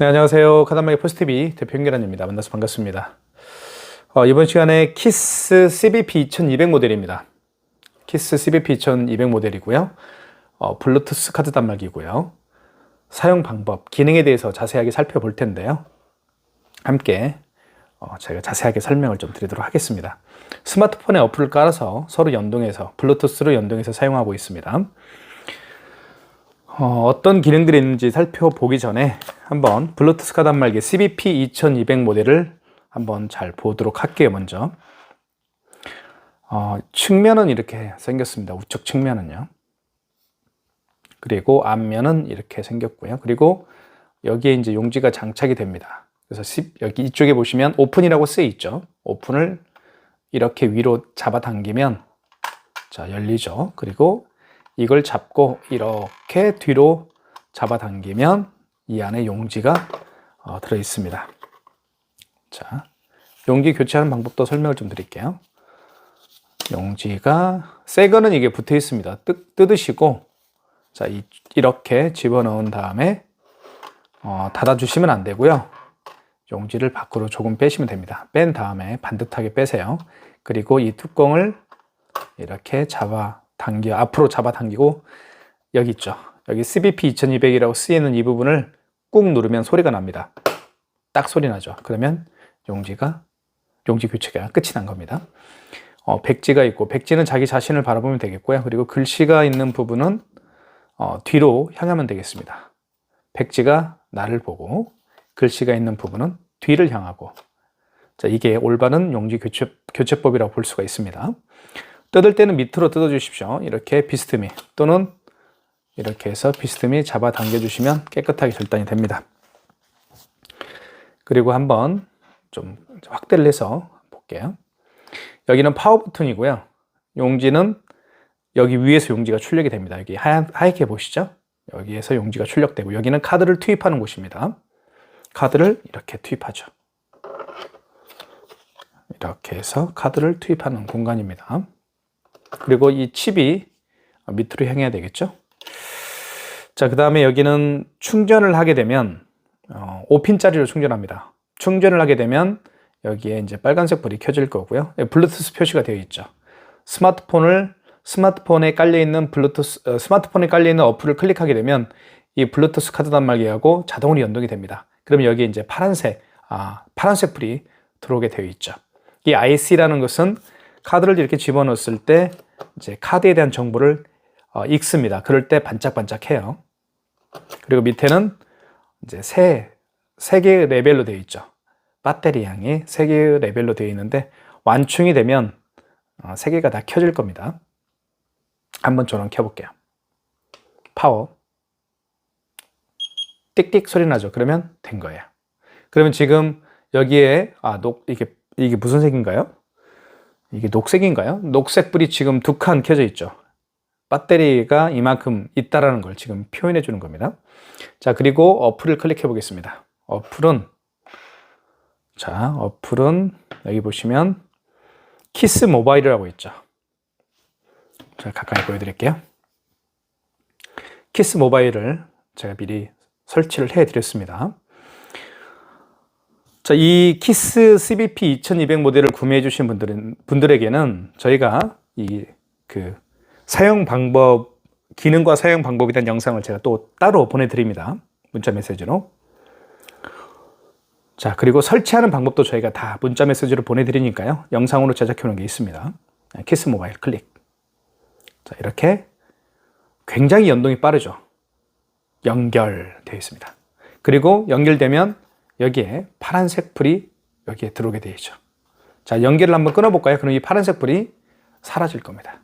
네, 안녕하세요. 카단마의 포스티비 대표 윤계란입니다. 만나서 반갑습니다. 이번 시간에 키스 CBP 2200 모델입니다. 키스 CBP 2200 모델이고요. 블루투스 카드 단말기고요. 사용 방법, 기능에 대해서 자세하게 살펴볼 텐데요. 함께 제가 자세하게 설명을 좀 드리도록 하겠습니다. 스마트폰에 어플을 깔아서 서로 연동해서 블루투스로 연동해서 사용하고 있습니다. 어떤 기능들이 있는지 살펴보기 전에 한번 블루투스 카드 단말기 CBP 2200 모델을 한번 잘 보도록 할게요. 먼저 측면은 이렇게 생겼습니다. 우측 측면은요. 그리고 앞면은 이렇게 생겼고요. 그리고 여기에 이제 용지가 장착이 됩니다. 그래서 여기 이쪽에 보시면 오픈이라고 쓰여 있죠. 오픈을 이렇게 위로 잡아당기면 자 열리죠. 그리고 이걸 잡고 이렇게 뒤로 잡아당기면 이 안에 용지가 들어 있습니다. 자, 용지 교체하는 방법도 설명을 좀 드릴게요. 용지가 새 거는 이게 붙어 있습니다. 뜯으시고 자, 이렇게 집어넣은 다음에 닫아주시면 안 되고요. 용지를 밖으로 조금 빼시면 됩니다. 뺀 다음에 반듯하게 빼세요. 그리고 이 뚜껑을 이렇게 앞으로 잡아당기고 여기 있죠. 여기 CBP 2200이라고 쓰이는 이 부분을 꾹 누르면 소리가 납니다. 딱 소리 나죠. 그러면 용지 교체가 끝이 난 겁니다. 백지가 있고 백지는 자기 자신을 바라보면 되겠고요. 그리고 글씨가 있는 부분은 뒤로 향하면 되겠습니다. 백지가 나를 보고 글씨가 있는 부분은 뒤를 향하고 자, 이게 올바른 용지 교체법이라고 볼 수가 있습니다. 뜯을 때는 밑으로 뜯어 주십시오. 이렇게 비스듬히 또는 이렇게 해서 비스듬히 잡아당겨 주시면 깨끗하게 절단이 됩니다. 그리고 한번 좀 확대를 해서 볼게요. 여기는 파워 버튼이고요. 용지는 여기 위에서 용지가 출력이 됩니다. 여기 하얗게 보시죠? 여기에서 용지가 출력되고 여기는 카드를 투입하는 곳입니다. 카드를 이렇게 투입하죠. 이렇게 해서 카드를 투입하는 공간입니다. 그리고 이 칩이 밑으로 향해야 되겠죠. 자, 그 다음에 여기는 충전을 하게 되면 5핀짜리로 충전합니다. 충전을 하게 되면 여기에 이제 빨간색 불이 켜질 거고요. 블루투스 표시가 되어 있죠. 스마트폰에 깔려 있는 스마트폰에 깔려 있는 어플을 클릭하게 되면 이 블루투스 카드 단말기하고 자동으로 연동이 됩니다. 그러면 여기에 이제 파란색 불이 들어오게 되어 있죠. 이 IC라는 것은 카드를 이렇게 집어넣었을 때 이제 카드에 대한 정보를 읽습니다. 그럴 때 반짝반짝해요. 그리고 밑에는 이제 세 개의 레벨로 되어 있죠. 배터리 양이 3개의 레벨로 되어 있는데 완충이 되면 3개가 다 켜질 겁니다. 한번 저는 켜볼게요. 파워 띡띡 소리 나죠. 그러면 된 거예요. 그러면 지금 여기에 이게 무슨 색인가요? 이게 녹색인가요? 녹색 불이 지금 2칸 켜져 있죠. 배터리가 이만큼 있다라는 걸 지금 표현해 주는 겁니다. 자, 그리고 어플을 클릭해 보겠습니다. 어플은 여기 보시면 키스 모바일이라고 있죠. 자, 가까이 보여드릴게요. 키스 모바일을 제가 미리 설치를 해 드렸습니다. 자, 이 키스 CBP 2200 모델을 구매해 주신 분들에게는 저희가 사용 방법, 기능과 사용 방법에 대한 영상을 제가 또 따로 보내드립니다. 문자 메시지로. 자, 그리고 설치하는 방법도 저희가 다 문자 메시지로 보내드리니까요. 영상으로 제작해 놓은 게 있습니다. 키스 모바일 클릭. 자, 이렇게 굉장히 연동이 빠르죠. 연결되어 있습니다. 그리고 연결되면 여기에 파란색 불이 여기에 들어오게 되어 있죠. 자, 연결을 한번 끊어볼까요? 그럼 이 파란색 불이 사라질 겁니다.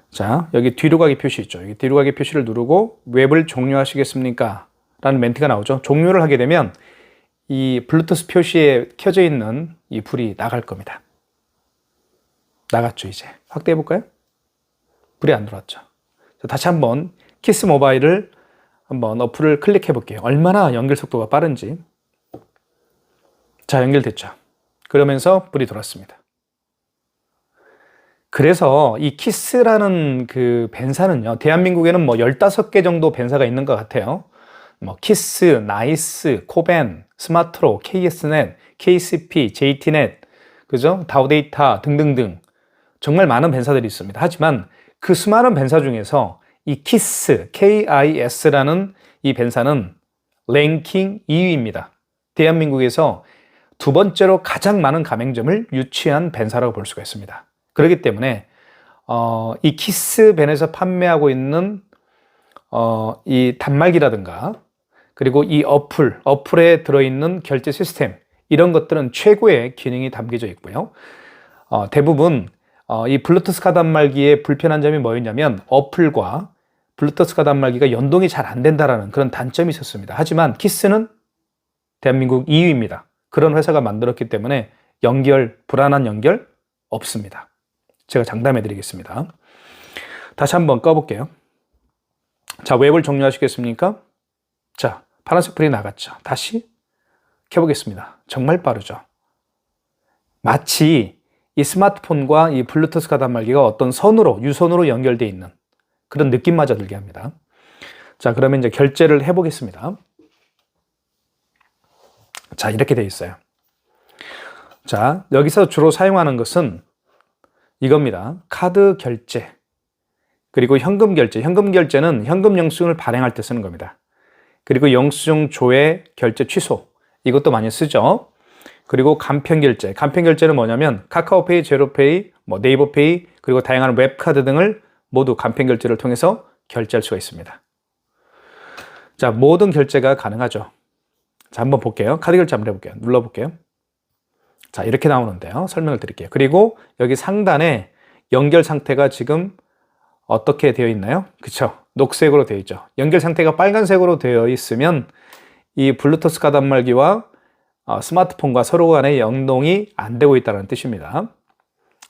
자, 여기 뒤로 가기 표시 있죠. 여기 뒤로 가기 표시를 누르고 웹을 종료하시겠습니까? 라는 멘트가 나오죠. 종료를 하게 되면 이 블루투스 표시에 켜져 있는 이 불이 나갈 겁니다. 나갔죠, 이제. 확대해 볼까요? 불이 안 들어왔죠. 자, 다시 한번 키스 모바일을 한번 어플을 클릭해 볼게요. 얼마나 연결 속도가 빠른지. 자, 연결됐죠. 그러면서 불이 들어왔습니다. 그래서 이 키스라는 그 벤사는요, 대한민국에는 뭐 15개 정도 벤사가 있는 것 같아요. 뭐 키스, 나이스, 코벤, 스마트로, KSnet, KCP, JTnet, 그죠? 다우데이터 등등등 정말 많은 벤사들이 있습니다. 하지만 그 수많은 벤사 중에서 이 키스, KIS라는 이 벤사는 랭킹 2위입니다. 대한민국에서 두 번째로 가장 많은 가맹점을 유치한 벤사라고 볼 수가 있습니다. 그렇기 때문에 이 키스 벤에서 판매하고 있는 이 단말기라든가 그리고 이 어플에 들어있는 결제 시스템 이런 것들은 최고의 기능이 담겨져 있고요. 대부분 이 블루투스 카드 단말기의 불편한 점이 뭐였냐면 어플과 블루투스 카드 단말기가 연동이 잘 안 된다라는 그런 단점이 있었습니다. 하지만 키스는 대한민국 2위입니다. 그런 회사가 만들었기 때문에 불안한 연결 없습니다. 제가 장담해 드리겠습니다. 다시 한번 꺼볼게요. 자, 웹을 종료하시겠습니까? 자, 파란색 불이 나갔죠. 다시 켜보겠습니다. 정말 빠르죠. 마치 이 스마트폰과 이 블루투스 카드 단말기가 어떤 유선으로 연결되어 있는 그런 느낌마저 들게 합니다. 자, 그러면 이제 결제를 해보겠습니다. 자, 이렇게 되어 있어요. 자, 여기서 주로 사용하는 것은 이겁니다. 카드 결제, 그리고 현금 결제. 현금 결제는 현금 영수증을 발행할 때 쓰는 겁니다. 그리고 영수증 조회, 결제 취소. 이것도 많이 쓰죠. 그리고 간편 결제. 간편 결제는 뭐냐면 카카오페이, 제로페이, 네이버페이, 그리고 다양한 웹카드 등을 모두 간편 결제를 통해서 결제할 수가 있습니다. 자, 모든 결제가 가능하죠. 자, 한번 볼게요. 카드 결제 한번 해볼게요. 눌러볼게요. 자, 이렇게 나오는데요. 설명을 드릴게요. 그리고 여기 상단에 연결 상태가 지금 어떻게 되어 있나요? 그쵸? 녹색으로 되어 있죠. 연결 상태가 빨간색으로 되어 있으면 이 블루투스 카드 단말기와 스마트폰과 서로 간의 연동이 안 되고 있다는 뜻입니다.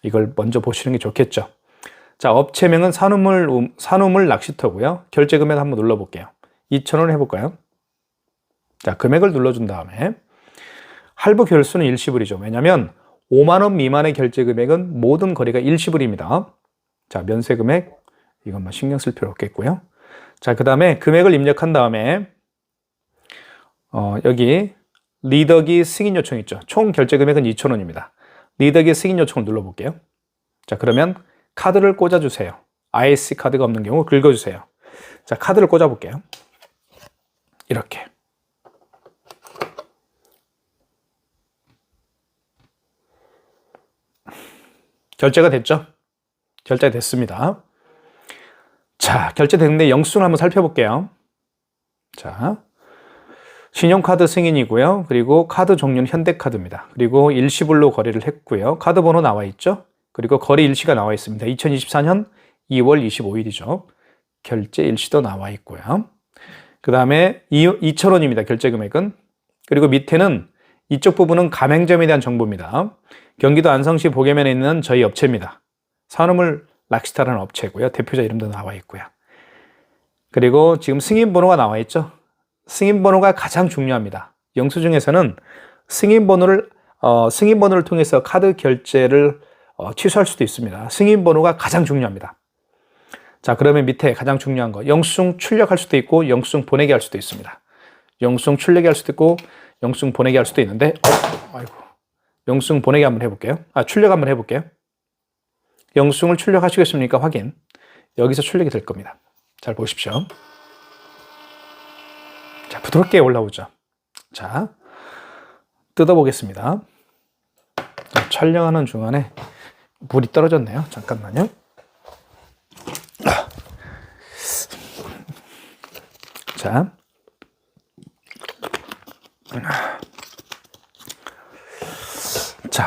이걸 먼저 보시는 게 좋겠죠. 자, 업체명은 산후물 낚시터고요. 결제 금액 한번 눌러볼게요. 2,000원 해볼까요? 자, 금액을 눌러준 다음에 할부 결수는 일시불이죠. 왜냐하면 5만 원 미만의 결제 금액은 모든 거래가 일시불입니다. 자, 면세 금액 이것만 신경 쓸 필요 없겠고요. 자, 그 다음에 금액을 입력한 다음에 여기 리더기 승인 요청 있죠. 총 결제 금액은 2,000원입니다. 리더기 승인 요청을 눌러볼게요. 자, 그러면 카드를 꽂아주세요. IC 카드가 없는 경우 긁어주세요. 자, 카드를 꽂아볼게요. 이렇게. 결제가 됐죠? 결제가 됐습니다. 자, 결제됐는데 영수증을 한번 살펴볼게요. 자, 신용카드 승인이고요. 그리고 카드 종류는 현대카드입니다. 그리고 일시불로 거래를 했고요. 카드 번호 나와 있죠? 그리고 거래 일시가 나와 있습니다. 2024년 2월 25일이죠. 결제 일시도 나와 있고요. 그 다음에 2,000원입니다. 결제 금액은. 그리고 밑에는 이쪽 부분은 가맹점에 대한 정보입니다. 경기도 안성시 보계면에 있는 저희 업체입니다. 산후물 낚시터라는 업체고요. 대표자 이름도 나와 있고요. 그리고 지금 승인번호가 나와 있죠. 승인번호가 가장 중요합니다. 영수증에서는 승인번호를 통해서 카드 결제를 취소할 수도 있습니다. 승인번호가 가장 중요합니다. 자, 그러면 밑에 가장 중요한 거 영수증 출력할 수도 있고 영수증 보내기 할 수도 있습니다. 영수증 출력이 할 수도 있고 영수증 보내기 할 수도 있는데 영수증 보내기 한번 해볼게요. 출력 한번 해볼게요. 영수증을 출력하시겠습니까? 확인. 여기서 출력이 될 겁니다. 잘 보십시오. 자, 부드럽게 올라오죠. 자, 뜯어보겠습니다. 촬영하는 중간에 물이 떨어졌네요. 잠깐만요. 자,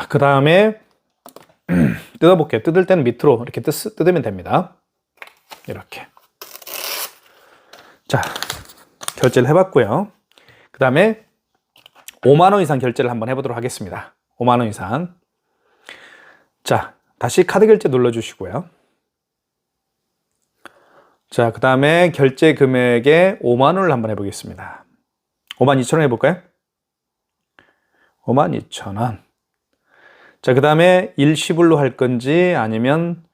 그 다음에 뜯어볼게요. 뜯을 때는 밑으로 이렇게 뜯으면 됩니다. 이렇게. 자, 결제를 해봤고요. 그 다음에 5만 원 이상 결제를 한번 해보도록 하겠습니다. 5만 원 이상. 자, 다시 카드 결제 눌러주시고요. 자, 그 다음에 결제 금액에 5만 원을 한번 해보겠습니다. 5만 2천 원 해볼까요? 5만 2천 원. 자, 그 다음에 일시불로 할 건지 아니면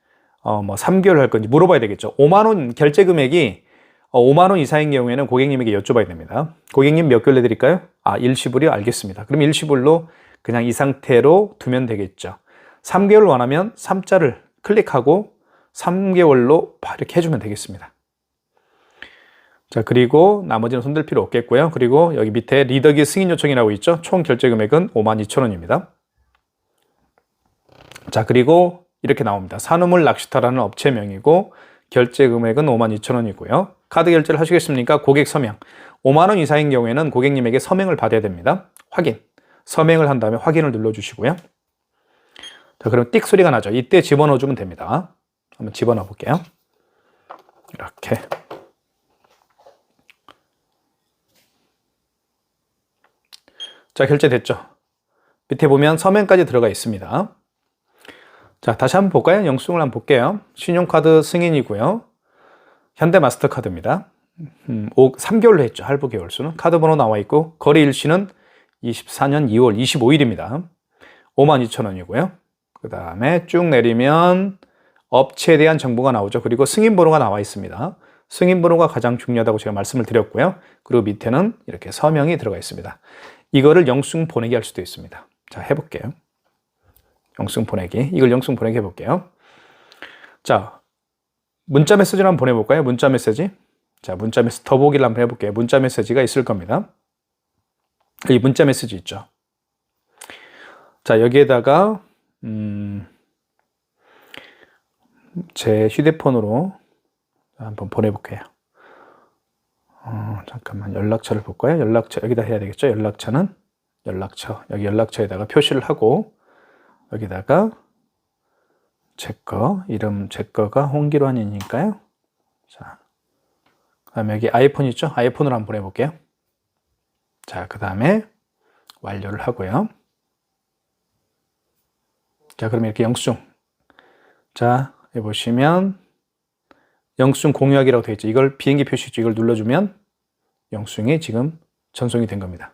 3개월 할 건지 물어봐야 되겠죠. 5만 원 결제 금액이 5만 원 이상인 경우에는 고객님에게 여쭤봐야 됩니다. 고객님 몇 개월 내드릴까요? 일시불이요? 알겠습니다. 그럼 일시불로 그냥 이 상태로 두면 되겠죠. 3개월 원하면 3자를 클릭하고 3개월로 이렇게 해주면 되겠습니다. 자, 그리고 나머지는 손댈 필요 없겠고요. 그리고 여기 밑에 리더기 승인 요청이라고 있죠. 총 결제 금액은 52,000원입니다. 자, 그리고 이렇게 나옵니다. 산우물 낚시터라는 업체명이고 결제 금액은 52,000원이고요. 카드 결제를 하시겠습니까? 고객 서명. 5만 원 이상인 경우에는 고객님에게 서명을 받아야 됩니다. 확인. 서명을 한 다음에 확인을 눌러주시고요. 자, 그럼 띡 소리가 나죠. 이때 집어넣어주면 됩니다. 한번 집어넣어 볼게요. 이렇게. 자, 결제됐죠. 밑에 보면 서명까지 들어가 있습니다. 자, 다시 한번 볼까요? 영수증을 한번 볼게요. 신용카드 승인이고요. 현대 마스터카드입니다. 3개월로 했죠. 할부 개월수는. 카드 번호 나와 있고 거래 일시는 24년 2월 25일입니다. 52,000원이고요. 그 다음에 쭉 내리면 업체에 대한 정보가 나오죠. 그리고 승인번호가 나와 있습니다. 승인번호가 가장 중요하다고 제가 말씀을 드렸고요. 그리고 밑에는 이렇게 서명이 들어가 있습니다. 이거를 영수증 보내기 할 수도 있습니다. 자, 해볼게요. 영수증 보내기. 이걸 영수증 보내기 해볼게요. 자, 문자 메시지를 한번 보내볼까요? 문자 메시지. 자, 문자 메시지 더보기를 한번 해볼게요. 문자 메시지가 있을 겁니다. 이 문자 메시지 있죠. 자, 여기에다가 제 휴대폰으로 한번 보내볼게요. 잠깐만, 연락처를 볼까요? 연락처 여기다 해야 되겠죠? 연락처는 연락처, 여기 연락처에다가 표시를 하고 여기다가 이름 제 거가 홍기환이니까요. 자, 그 다음에 여기 아이폰 있죠? 아이폰으로 한번 보내볼게요. 자, 그 다음에 완료를 하고요. 자, 그러면 이렇게 영수증. 자, 여기 보시면 영수증 공유하기라고 되어 있죠. 이걸 비행기 표시죠. 이걸 눌러주면 영수증이 지금 전송이 된 겁니다.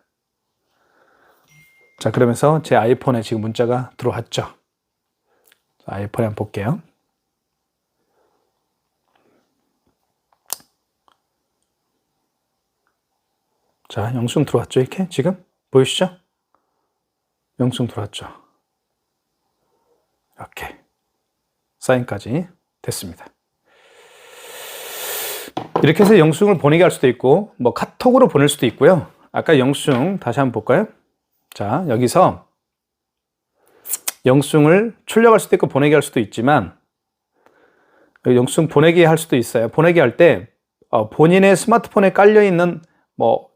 자, 그러면서 제 아이폰에 지금 문자가 들어왔죠. 자, 아이폰에 한번 볼게요. 자, 영수증 들어왔죠. 이렇게 지금 보이시죠? 영수증 들어왔죠. 이렇게 사인까지 됐습니다. 이렇게 해서 영수증을 보내게 할 수도 있고 뭐 카톡으로 보낼 수도 있고요. 아까 영수증 다시 한번 볼까요? 자, 여기서 영수증을 출력할 수도 있고 보내게 할 수도 있지만 영수증 보내게 할 수도 있어요. 보내게 할 때 본인의 스마트폰에 깔려 있는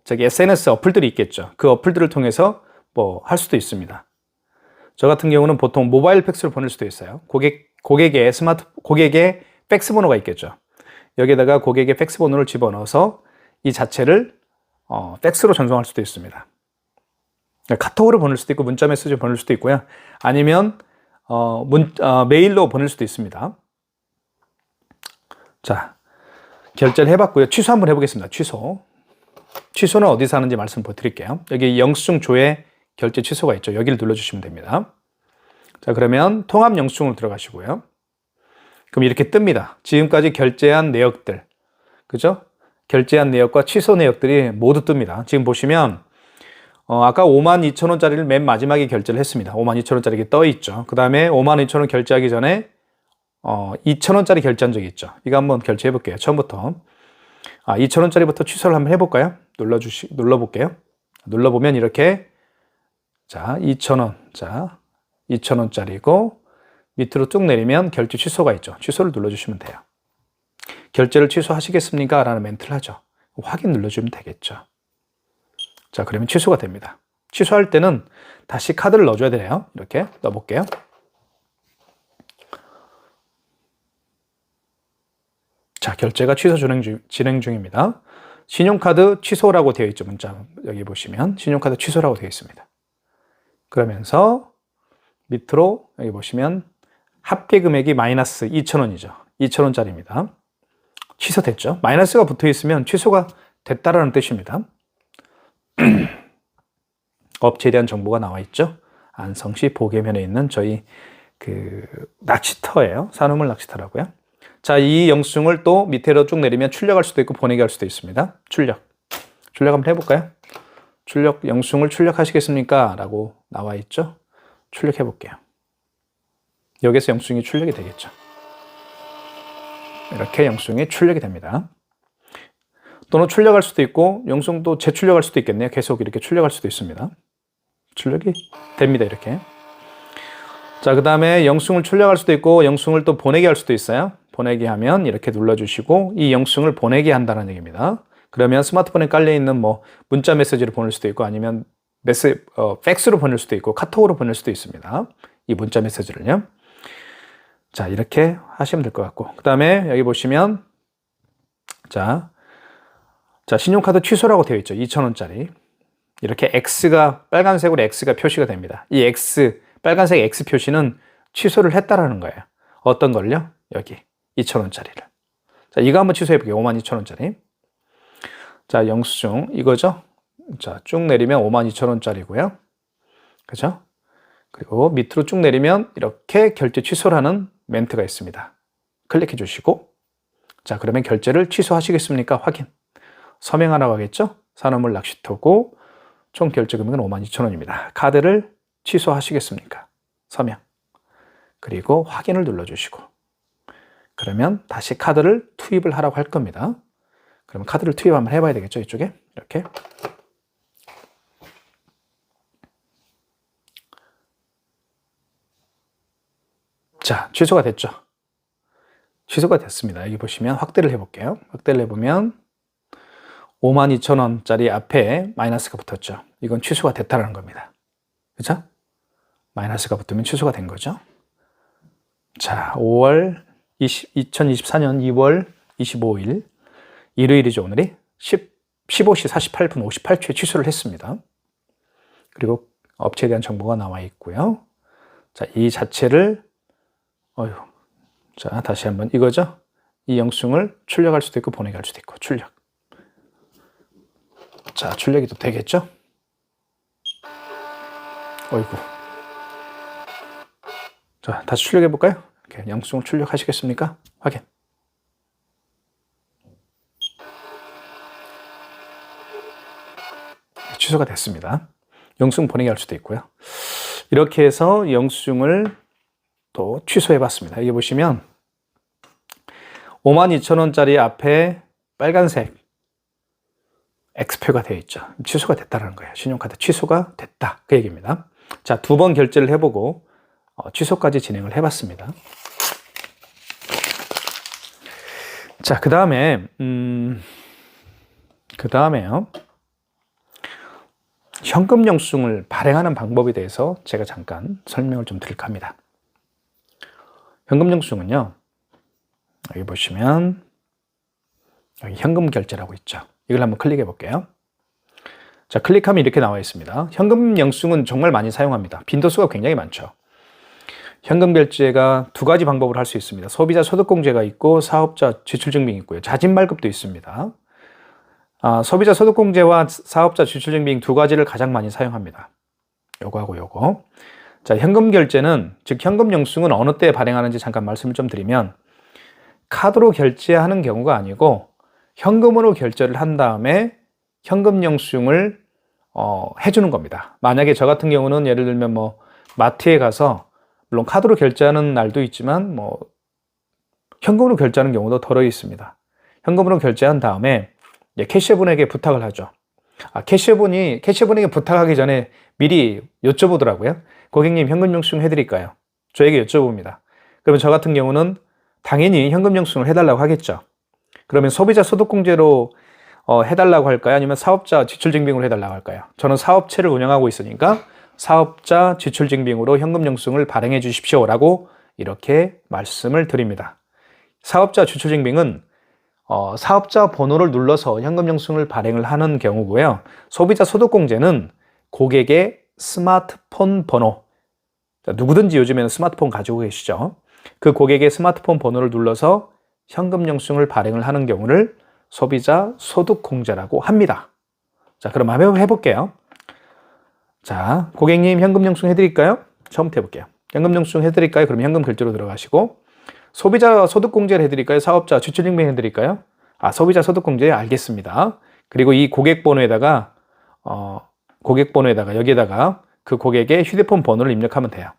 SNS 어플들이 있겠죠. 그 어플들을 통해서 할 수도 있습니다. 저 같은 경우는 보통 모바일 팩스로 보낼 수도 있어요. 고객의 팩스 번호가 있겠죠. 여기에다가 고객의 팩스 번호를 집어넣어서 이 자체를 팩스로 전송할 수도 있습니다. 카톡으로 보낼 수도 있고 문자 메시지로 보낼 수도 있고요. 아니면 메일로 보낼 수도 있습니다. 자, 결제를 해봤고요. 취소 한번 해보겠습니다. 취소는 어디서 하는지 말씀 드릴게요. 여기 영수증 조회 결제 취소가 있죠. 여기를 눌러주시면 됩니다. 자, 그러면 통합 영수증으로 들어가시고요. 그럼 이렇게 뜹니다. 지금까지 결제한 내역들, 그죠? 결제한 내역과 취소 내역들이 모두 뜹니다. 지금 보시면 아까 52,000원짜리를 맨 마지막에 결제를 했습니다. 52,000원짜리 떠 있죠. 그 다음에 52,000원 결제하기 전에 2,000원짜리 결제한 적이 있죠. 이거 한번 결제해 볼게요. 처음부터 2,000원짜리부터 취소를 한번 해볼까요? 눌러볼게요. 눌러보면 이렇게 자, 2,000원. 자, 2,000원짜리고 밑으로 쭉 내리면 결제 취소가 있죠. 취소를 눌러주시면 돼요. 결제를 취소하시겠습니까? 라는 멘트를 하죠. 확인 눌러주면 되겠죠. 자, 그러면 취소가 됩니다. 취소할 때는 다시 카드를 넣어줘야 되네요. 이렇게 넣어볼게요. 자, 결제가 취소 진행 중입니다. 신용카드 취소라고 되어 있죠. 문자 여기 보시면 신용카드 취소라고 되어 있습니다. 그러면서 밑으로 여기 보시면 합계 금액이 마이너스 2,000원이죠. 2,000원짜리입니다. 취소됐죠. 마이너스가 붙어 있으면 취소가 됐다라는 뜻입니다. 업체에 대한 정보가 나와 있죠. 안성시 보계면에 있는 저희 낚시터예요. 산우물 낚시터라고요. 자, 이 영수증을 또 밑으로 쭉 내리면 출력할 수도 있고 보내기 할 수도 있습니다. 출력 한번 해볼까요? 영수증을 출력하시겠습니까? 라고 나와 있죠. 출력해 볼게요. 여기서 영수증이 출력이 되겠죠. 이렇게 영수증이 출력이 됩니다. 또는 출력할 수도 있고 영수증도 재출력할 수도 있겠네요. 계속 이렇게 출력할 수도 있습니다. 출력이 됩니다. 이렇게. 자, 그 다음에 영수증을 출력할 수도 있고 영수증을 또 보내기 할 수도 있어요. 보내기 하면 이렇게 눌러주시고 이 영수증을 보내기 한다는 얘기입니다. 그러면 스마트폰에 깔려있는 뭐 문자 메시지를 보낼 수도 있고 아니면 팩스로 보낼 수도 있고 카톡으로 보낼 수도 있습니다. 이 문자 메시지를요. 자, 이렇게 하시면 될 것 같고 그 다음에 여기 보시면 자, 신용카드 취소라고 되어 있죠. 2,000원짜리. 이렇게 X가 빨간색으로 X가 표시가 됩니다. 이 X, 빨간색 X 표시는 취소를 했다라는 거예요. 어떤 걸요? 여기 2,000원짜리를. 자, 이거 한번 취소해 볼게요. 52,000원짜리. 자, 영수증 이거죠? 자, 쭉 내리면 52,000원짜리고요. 그죠? 그리고 밑으로 쭉 내리면 이렇게 결제 취소라는 멘트가 있습니다. 클릭해 주시고 자, 그러면 결제를 취소하시겠습니까? 확인. 서명하라고 하겠죠? 산업물 낚시터고 총 결제 금액은 52,000원입니다. 카드를 취소하시겠습니까? 서명. 그리고 확인을 눌러주시고 그러면 다시 카드를 투입을 하라고 할 겁니다. 그러면 카드를 투입 한번 해봐야 되겠죠? 이쪽에 이렇게. 자, 취소가 됐죠? 취소가 됐습니다. 여기 보시면 확대를 해볼게요. 확대를 해보면 52,000원짜리 앞에 마이너스가 붙었죠. 이건 취소가 됐다는 겁니다. 그죠? 마이너스가 붙으면 취소가 된 거죠. 자, 2024년 2월 25일 일요일이죠. 오늘이 15시 48분 58초에 취소를 했습니다. 그리고 업체에 대한 정보가 나와 있고요. 자, 이 자체를 자, 다시 한번 이거죠. 이 영수증을 출력할 수도 있고 보내기 할 수도 있고 출력. 자, 출력이 또 되겠죠? 어이구. 자, 다시 출력해 볼까요? 이렇게 영수증을 출력하시겠습니까? 확인. 취소가 됐습니다. 영수증 보내기 할 수도 있고요. 이렇게 해서 영수증을 또 취소해 봤습니다. 여기 보시면 52,000원짜리 앞에 빨간색 X표가 되어 있죠. 취소가 됐다는 거예요. 신용카드 취소가 됐다. 그 얘기입니다. 자, 2번 결제를 해보고 취소까지 진행을 해봤습니다. 자, 그 다음에요. 현금 영수증을 발행하는 방법에 대해서 제가 잠깐 설명을 좀 드릴까 합니다. 현금 영수증은요. 여기 보시면 여기 현금 결제라고 있죠. 이걸 한번 클릭해 볼게요. 자, 클릭하면 이렇게 나와 있습니다. 현금 영수증은 정말 많이 사용합니다. 빈도수가 굉장히 많죠. 현금 결제가 2가지 방법으로 할 수 있습니다. 소비자 소득공제가 있고 사업자 지출증빙이 있고요. 자진발급도 있습니다. 소비자 소득공제와 사업자 지출증빙 2가지를 가장 많이 사용합니다. 요거하고 요거. 자, 현금 결제는, 즉 현금 영수증은 어느 때 발행하는지 잠깐 말씀을 좀 드리면 카드로 결제하는 경우가 아니고 현금으로 결제를 한 다음에 현금 영수증을 해주는 겁니다. 만약에 저 같은 경우는 예를 들면 뭐 마트에 가서 물론 카드로 결제하는 날도 있지만 뭐 현금으로 결제하는 경우도 덜어 있습니다. 현금으로 결제한 다음에 캐셔분에게 부탁을 하죠. 캐셔분에게 부탁하기 전에 미리 여쭤보더라고요. 고객님 현금 영수증 해드릴까요? 저에게 여쭤봅니다. 그러면 저 같은 경우는 당연히 현금 영수증을 해달라고 하겠죠. 그러면 소비자 소득공제로 해달라고 할까요? 아니면 사업자 지출증빙으로 해달라고 할까요? 저는 사업체를 운영하고 있으니까 사업자 지출증빙으로 현금 영수증을 발행해 주십시오라고 이렇게 말씀을 드립니다. 사업자 지출증빙은 사업자 번호를 눌러서 현금 영수증을 발행을 하는 경우고요. 소비자 소득공제는 고객의 스마트폰 번호, 누구든지 요즘에는 스마트폰 가지고 계시죠. 그 고객의 스마트폰 번호를 눌러서 현금 영수증을 발행을 하는 경우를 소비자 소득공제라고 합니다. 자, 그럼 한번 해볼게요. 자, 고객님 현금 영수증 해드릴까요? 처음부터 해볼게요. 현금 영수증 해드릴까요? 그럼 현금 결제로 들어가시고 소비자 소득공제를 해드릴까요? 사업자 지출증명 해드릴까요? 소비자 소득공제 알겠습니다. 그리고 이 고객번호에다가 여기에다가 그 고객의 휴대폰 번호를 입력하면 돼요.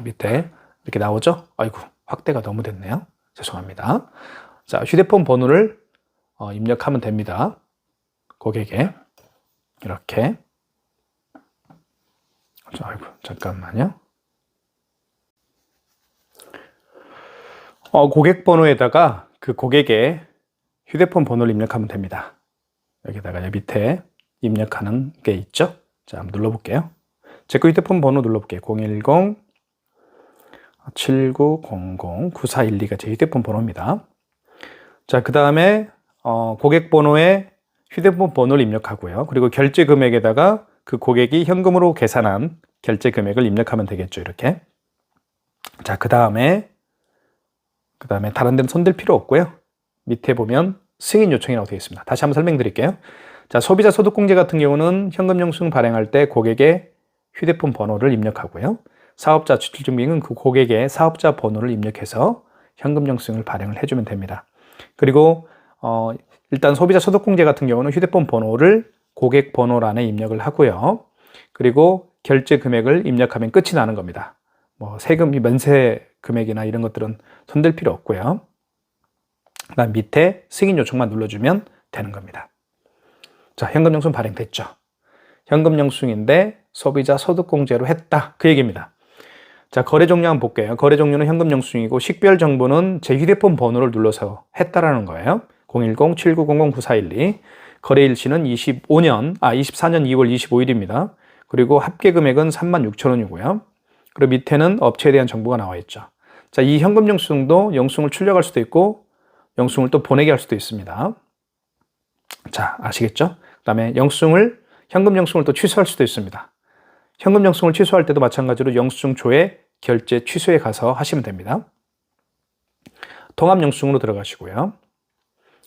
밑에 이렇게 나오죠? 아이고, 확대가 너무 됐네요. 죄송합니다. 자, 휴대폰 번호를 입력하면 됩니다. 고객의 이렇게. 자, 아이고, 잠깐만요. 고객 번호에다가 그 고객의 휴대폰 번호를 입력하면 됩니다. 여기다가 밑에 입력하는 게 있죠? 자, 한번 눌러볼게요. 제 거 휴대폰 번호 눌러볼게요. 010-7900-9412가 제 휴대폰 번호입니다. 자, 그 다음에 고객 번호에 휴대폰 번호를 입력하고요. 그리고 결제 금액에다가 그 고객이 현금으로 계산한 결제 금액을 입력하면 되겠죠. 이렇게. 자, 그 다음에 다른 데는 손댈 필요 없고요. 밑에 보면 승인 요청이라고 되어 있습니다. 다시 한번 설명드릴게요. 자, 소비자 소득공제 같은 경우는 현금 영수증 발행할 때 고객의 휴대폰 번호를 입력하고요. 사업자 지출증명은 그 고객의 사업자 번호를 입력해서 현금 영수증을 발행을 해주면 됩니다. 그리고 일단 소비자 소득공제 같은 경우는 휴대폰 번호를 고객 번호란에 입력을 하고요. 그리고 결제 금액을 입력하면 끝이 나는 겁니다. 뭐 세금이 면세 금액이나 이런 것들은 손댈 필요 없고요. 그다음 밑에 승인 요청만 눌러주면 되는 겁니다. 자, 현금 영수증 발행됐죠. 현금 영수증인데 소비자 소득공제로 했다. 그 얘기입니다. 자, 거래 종류 한번 볼게요. 거래 종류는 현금 영수증이고 식별 정보는 제 휴대폰 번호를 눌러서 했다라는 거예요. 010-7900-9412. 거래 일시는 24년 2월 25일입니다. 그리고 합계 금액은 36,000원이고요. 그리고 밑에는 업체에 대한 정보가 나와 있죠. 자, 이 현금 영수증도 영수증을 출력할 수도 있고 영수증을 또 보내게 할 수도 있습니다. 자, 아시겠죠? 그 다음에 현금 영수증을 또 취소할 수도 있습니다. 현금 영수증을 취소할 때도 마찬가지로 영수증조회 결제 취소에 가서 하시면 됩니다. 통합 영수증으로 들어가시고요.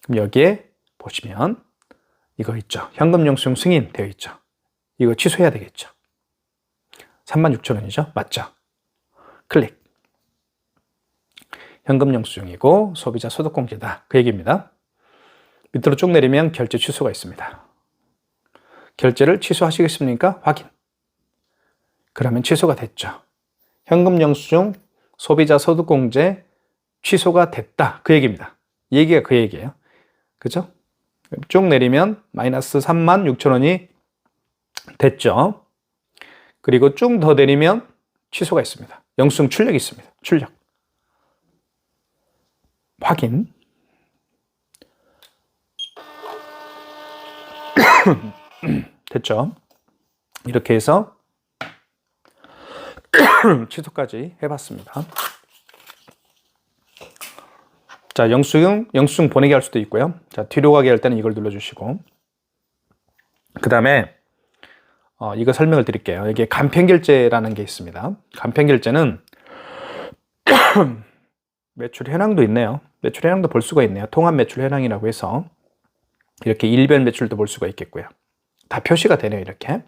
그럼 여기에 보시면 이거 있죠. 현금 영수증 승인 되어 있죠. 이거 취소해야 되겠죠. 36,000원이죠. 맞죠? 클릭. 현금 영수증이고 소비자 소득공제다. 그 얘기입니다. 밑으로 쭉 내리면 결제 취소가 있습니다. 결제를 취소하시겠습니까? 확인. 그러면 취소가 됐죠. 현금 영수증 소비자 소득공제 취소가 됐다. 그 얘기입니다. 이 얘기가 그 얘기예요. 그죠? 쭉 내리면 마이너스 36,000원이 됐죠. 그리고 쭉 더 내리면 취소가 있습니다. 영수증 출력이 있습니다. 출력. 확인. 됐죠? 이렇게 해서 취소까지 해봤습니다. 자, 영수증 보내게 할 수도 있고요. 자, 뒤로 가게 할 때는 이걸 눌러주시고, 그 다음에 이거 설명을 드릴게요. 여기에 간편결제라는 게 있습니다. 간편결제는 매출 현황도 있네요. 매출 현황도 볼 수가 있네요. 통합 매출 현황이라고 해서 이렇게 일별 매출도 볼 수가 있겠고요. 다 표시가 되네요. 이렇게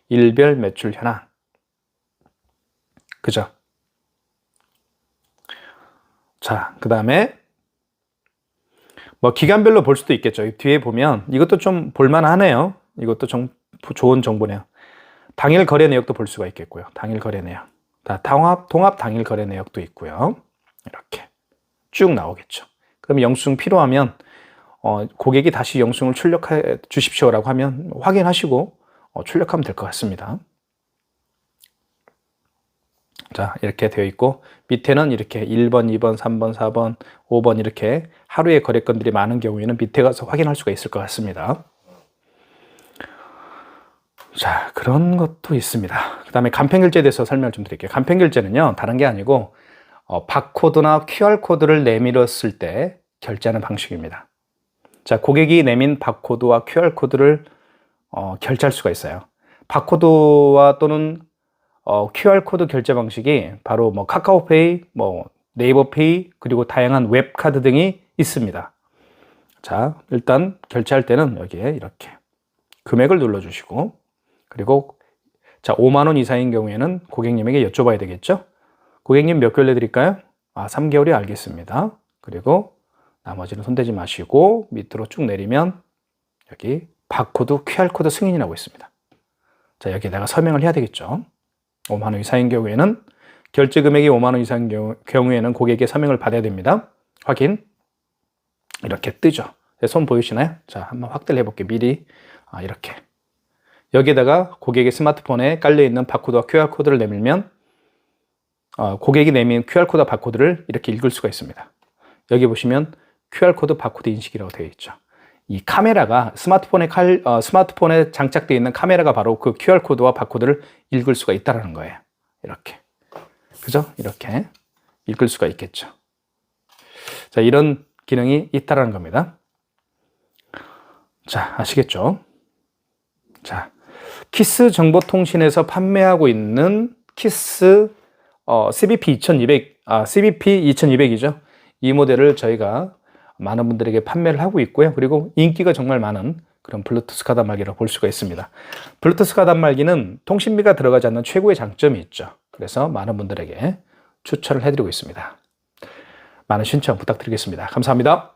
일별 매출 현황. 그죠? 자, 그 다음에 뭐 기간별로 볼 수도 있겠죠. 뒤에 보면 이것도 좀 볼만하네요. 이것도 좀 좋은 정보네요. 당일 거래 내역도 볼 수가 있겠고요. 당일 거래 내역. 통합 당일 거래 내역도 있고요. 이렇게 쭉 나오겠죠. 그럼 영수증 필요하면 고객이 다시 영수증을 출력해 주십시오라고 하면 확인하시고 출력하면 될 것 같습니다. 자, 이렇게 되어 있고 밑에는 이렇게 1번, 2번, 3번, 4번, 5번 이렇게 하루에 거래건들이 많은 경우에는 밑에 가서 확인할 수가 있을 것 같습니다. 자, 그런 것도 있습니다. 그 다음에 간편결제에 대해서 설명을 좀 드릴게요. 간편결제는요, 다른 게 아니고 바코드나 QR코드를 내밀었을 때 결제하는 방식입니다. 자, 고객이 내민 바코드와 QR코드를 결제할 수가 있어요. 바코드와 또는 QR코드 결제 방식이 바로 뭐 카카오페이, 뭐 네이버페이, 그리고 다양한 웹카드 등이 있습니다. 자, 일단 결제할 때는 여기에 이렇게 금액을 눌러주시고, 그리고 자, 5만 원 이상인 경우에는 고객님에게 여쭤봐야 되겠죠? 고객님 몇 개월 내드릴까요? 3개월이 알겠습니다. 그리고 나머지는 손대지 마시고 밑으로 쭉 내리면 여기 바코드, QR코드 승인이라고 있습니다. 자, 여기에다가 서명을 해야 되겠죠. 5만 원 이상인 경우에는, 결제 금액이 5만 원 이상인 경우에는 고객의 서명을 받아야 됩니다. 확인. 이렇게 뜨죠. 손 보이시나요? 자, 한번 확대를 해볼게요. 미리. 이렇게. 여기에다가 고객의 스마트폰에 깔려있는 바코드와 QR코드를 내밀면 고객이 내민 QR코드와 바코드를 이렇게 읽을 수가 있습니다. 여기 보시면 QR코드 바코드 인식이라고 되어 있죠. 이 카메라가 스마트폰에 장착되어 있는 카메라가 바로 그 QR코드와 바코드를 읽을 수가 있다는 거예요. 이렇게. 그죠? 이렇게 읽을 수가 있겠죠. 자, 이런 기능이 있다는 겁니다. 자, 아시겠죠? 자, 키스 정보통신에서 판매하고 있는 키스 CBP 2200이죠. 이 모델을 저희가 많은 분들에게 판매를 하고 있고요. 그리고 인기가 정말 많은 그런 블루투스 가단말기라고 볼 수가 있습니다. 블루투스 가단말기는 통신비가 들어가지 않는 최고의 장점이 있죠. 그래서 많은 분들에게 추천을 해드리고 있습니다. 많은 신청 부탁드리겠습니다. 감사합니다.